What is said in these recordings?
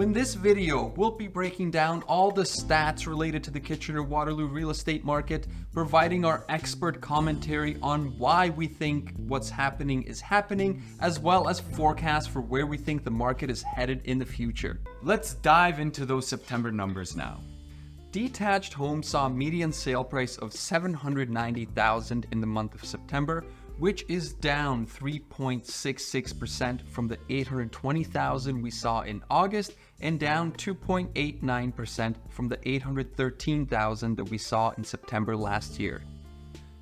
In this video, we'll be breaking down all the stats related to the Kitchener-Waterloo real estate market, providing our expert commentary on why we think what's happening is happening, as well as forecasts for where we think the market is headed in the future. Let's dive into those September numbers now. Detached homes saw a median sale price of $790,000 in the month of September, which is down 3.66% from the $820,000 we saw in August and down 2.89% from the $813,000 that we saw in September last year.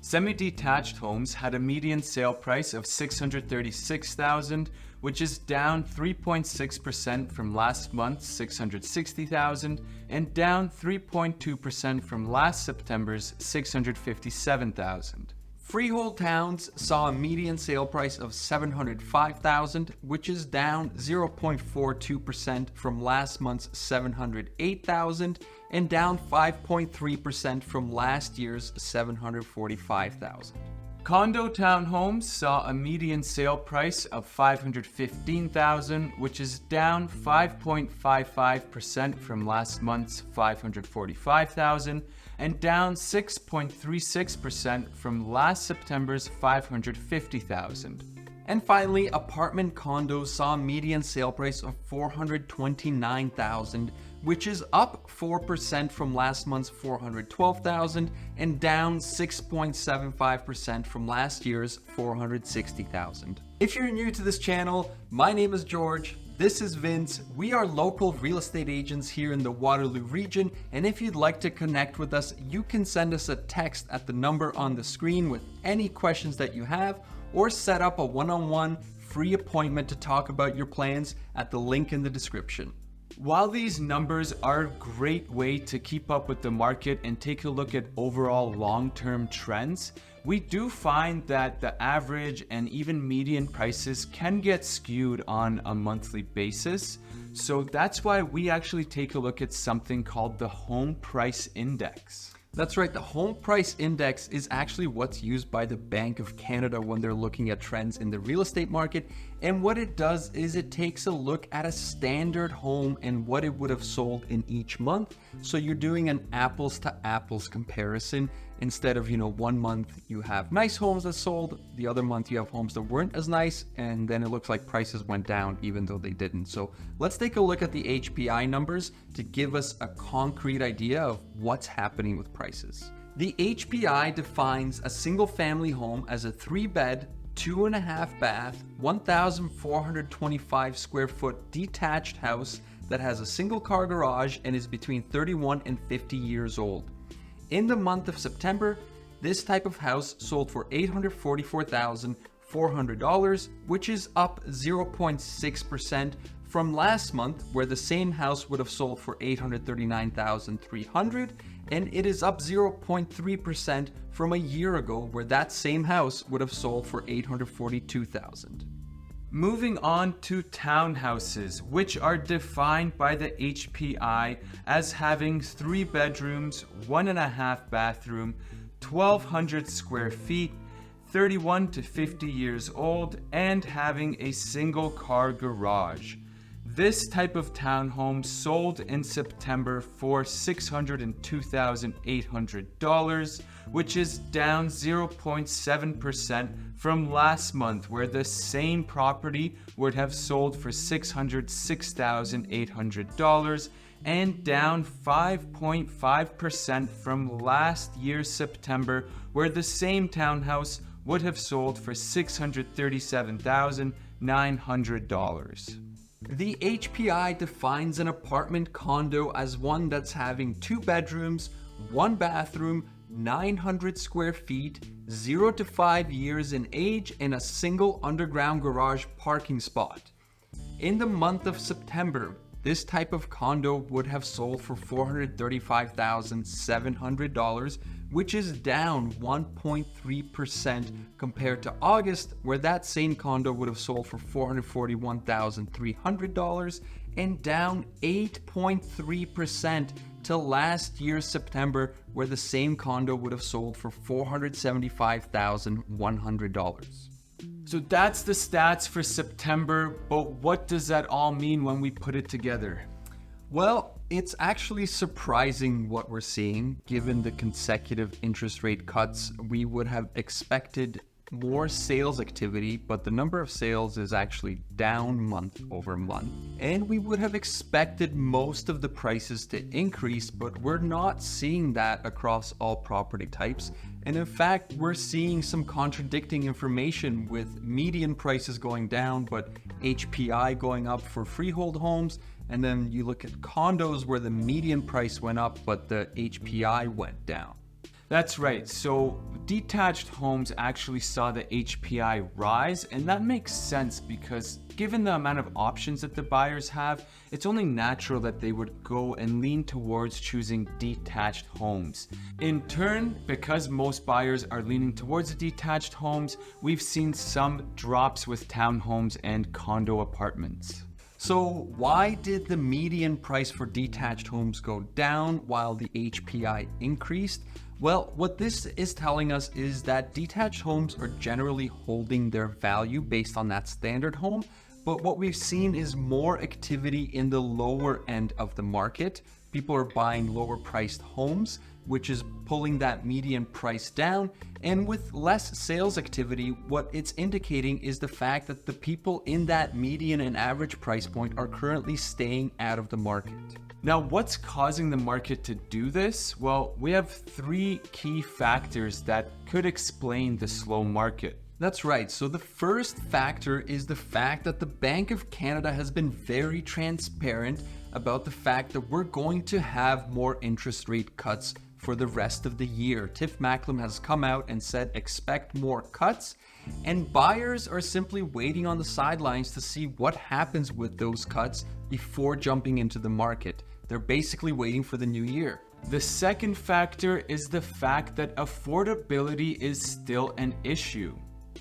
Semi-detached homes had a median sale price of $636,000, which is down 3.6% from last month's $660,000 and down 3.2% from last September's $657,000. Freehold towns saw a median sale price of $705,000, which is down 0.42% from last month's $708,000 and down 5.3% from last year's $745,000. Condo townhomes saw a median sale price of $515,000, which is down 5.55% from last month's $545,000 and down 6.36% from last September's $550,000. And finally, apartment condos saw a median sale price of $429,000, which is up 4% from last month's $412,000 and down 6.75% from last year's $460,000. If you're new to this channel, my name is George. This is Vince. We are local real estate agents here in the Waterloo region, and if you'd like to connect with us, you can send us a text at the number on the screen with any questions that you have, or set up a one-on-one free appointment to talk about your plans at the link in the description. While these numbers are a great way to keep up with the market and take a look at overall long-term trends, we do find that the average and even median prices can get skewed on a monthly basis. So that's why we actually take a look at something called the Home Price Index. That's right, the Home Price Index is actually what's used by the Bank of Canada when they're looking at trends in the real estate market. And what it does is it takes a look at a standard home and what it would have sold in each month. So you're doing an apples to apples comparison. Instead of, 1 month you have nice homes that sold, the other month you have homes that weren't as nice, and then it looks like prices went down even though they didn't. So let's take a look at the HPI numbers to give us a concrete idea of what's happening with prices. The HPI defines a single family home as a 3-bed, 2.5 bath, 1,425 square foot detached house that has a single car garage and is between 31 and 50 years old. In the month of September, this type of house sold for $844,400, which is up 0.6% from last month, where the same house would have sold for $839,300, and it is up 0.3% from a year ago, where that same house would have sold for $842,000. Moving on to townhouses, which are defined by the HPI as having 3 bedrooms, 1.5 bathroom, 1,200 square feet, 31 to 50 years old, and having a single car garage. This type of townhome sold in September for $602,800, which is down 0.7% from last month, where the same property would have sold for $606,800 and down 5.5% from last year's September, where the same townhouse would have sold for $637,900. The HPI defines an apartment condo as one that's having 2 bedrooms, 1 bathroom, 900 square feet, 0 to 5 years in age, and a single underground garage parking spot. In the month of September, this type of condo would have sold for $435,700, which is down 1.3% compared to August, where that same condo would have sold for $441,300 and down 8.3% to last year's September, where the same condo would have sold for $475,100. So that's the stats for September, but what does that all mean when we put it together? Well, it's actually surprising what we're seeing. Given the consecutive interest rate cuts, we would have expected more sales activity, but the number of sales is actually down month over month. And we would have expected most of the prices to increase, but we're not seeing that across all property types. And in fact, we're seeing some contradicting information with median prices going down, but HPI going up for freehold homes. And then you look at condos where the median price went up, but the HPI went down. That's right. So detached homes actually saw the HPI rise, and that makes sense because given the amount of options that the buyers have, it's only natural that they would go and lean towards choosing detached homes. In turn, because most buyers are leaning towards the detached homes, we've seen some drops with townhomes and condo apartments. So why did the median price for detached homes go down while the HPI increased? Well, what this is telling us is that detached homes are generally holding their value based on that standard home, but what we've seen is more activity in the lower end of the market. People are buying lower priced homes, which is pulling that median price down. And with less sales activity, what it's indicating is the fact that the people in that median and average price point are currently staying out of the market. Now, what's causing the market to do this? Well, we have three key factors that could explain the slow market. That's right. So the first factor is the fact that the Bank of Canada has been very transparent about the fact that we're going to have more interest rate cuts for the rest of the year. Tiff Macklem has come out and said expect more cuts, and buyers are simply waiting on the sidelines to see what happens with those cuts before jumping into the market. They're basically waiting for the new year. The second factor is the fact that affordability is still an issue.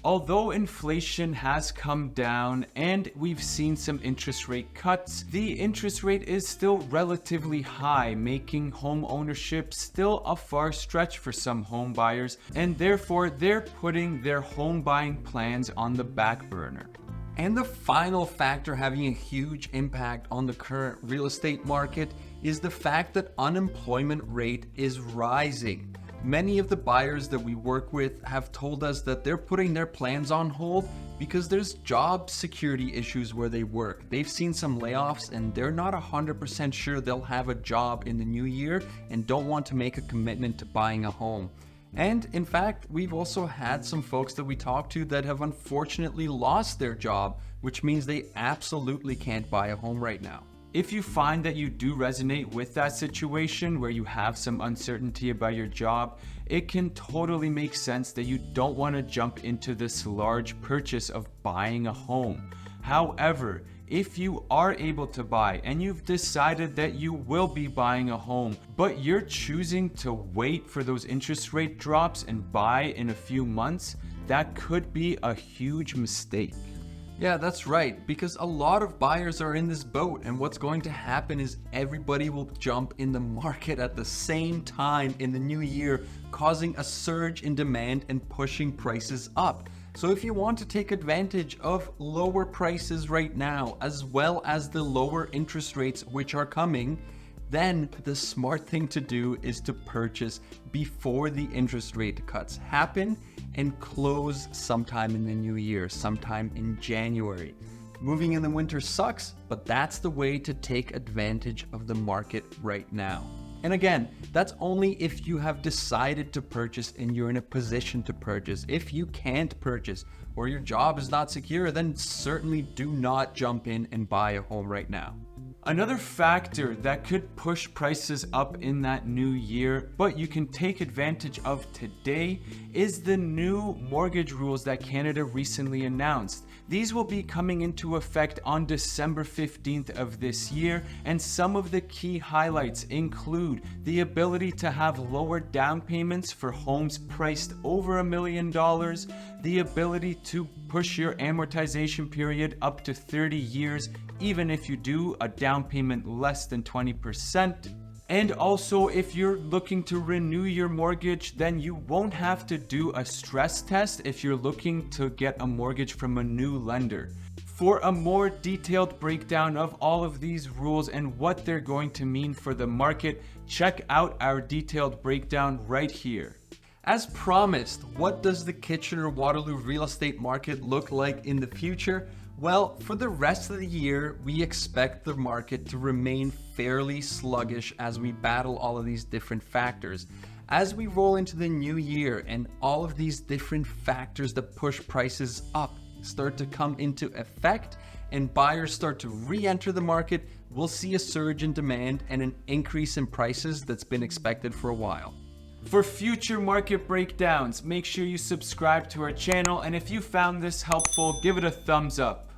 Although inflation has come down and we've seen some interest rate cuts, the interest rate is still relatively high, making home ownership still a far stretch for some home buyers, and therefore they're putting their home buying plans on the back burner. And the final factor having a huge impact on the current real estate market is the fact that unemployment rate is rising. Many of the buyers that we work with have told us that they're putting their plans on hold because there's job security issues where they work. They've seen some layoffs and they're not 100% sure they'll have a job in the new year and don't want to make a commitment to buying a home. And in fact, we've also had some folks that we talked to that have unfortunately lost their job, which means they absolutely can't buy a home right now. If you find that you do resonate with that situation where you have some uncertainty about your job, it can totally make sense that you don't want to jump into this large purchase of buying a home. However, if you are able to buy and you've decided that you will be buying a home, but you're choosing to wait for those interest rate drops and buy in a few months, that could be a huge mistake. Yeah, that's right, because a lot of buyers are in this boat, and what's going to happen is everybody will jump in the market at the same time in the new year, causing a surge in demand and pushing prices up. So if you want to take advantage of lower prices right now, as well as the lower interest rates which are coming, then the smart thing to do is to purchase before the interest rate cuts happen and close sometime in the new year, sometime in January. Moving in the winter sucks, but that's the way to take advantage of the market right now. And again, that's only if you have decided to purchase and you're in a position to purchase. If you can't purchase or your job is not secure, then certainly do not jump in and buy a home right now. Another factor that could push prices up in that new year, but you can take advantage of today, is the new mortgage rules that Canada recently announced. These will be coming into effect on December 15th of this year, and some of the key highlights include the ability to have lower down payments for homes priced over $1 million, the ability to push your amortization period up to 30 years, even if you do a down payment less than 20%. And also, if you're looking to renew your mortgage, then you won't have to do a stress test if you're looking to get a mortgage from a new lender. For a more detailed breakdown of all of these rules and what they're going to mean for the market, check out our detailed breakdown right here. As promised, what does the Kitchener-Waterloo real estate market look like in the future? Well, for the rest of the year, we expect the market to remain fairly sluggish as we battle all of these different factors. As we roll into the new year and all of these different factors that push prices up start to come into effect and buyers start to re-enter the market, we'll see a surge in demand and an increase in prices that's been expected for a while. For future market breakdowns, make sure you subscribe to our channel, and if you found this helpful, give it a thumbs up.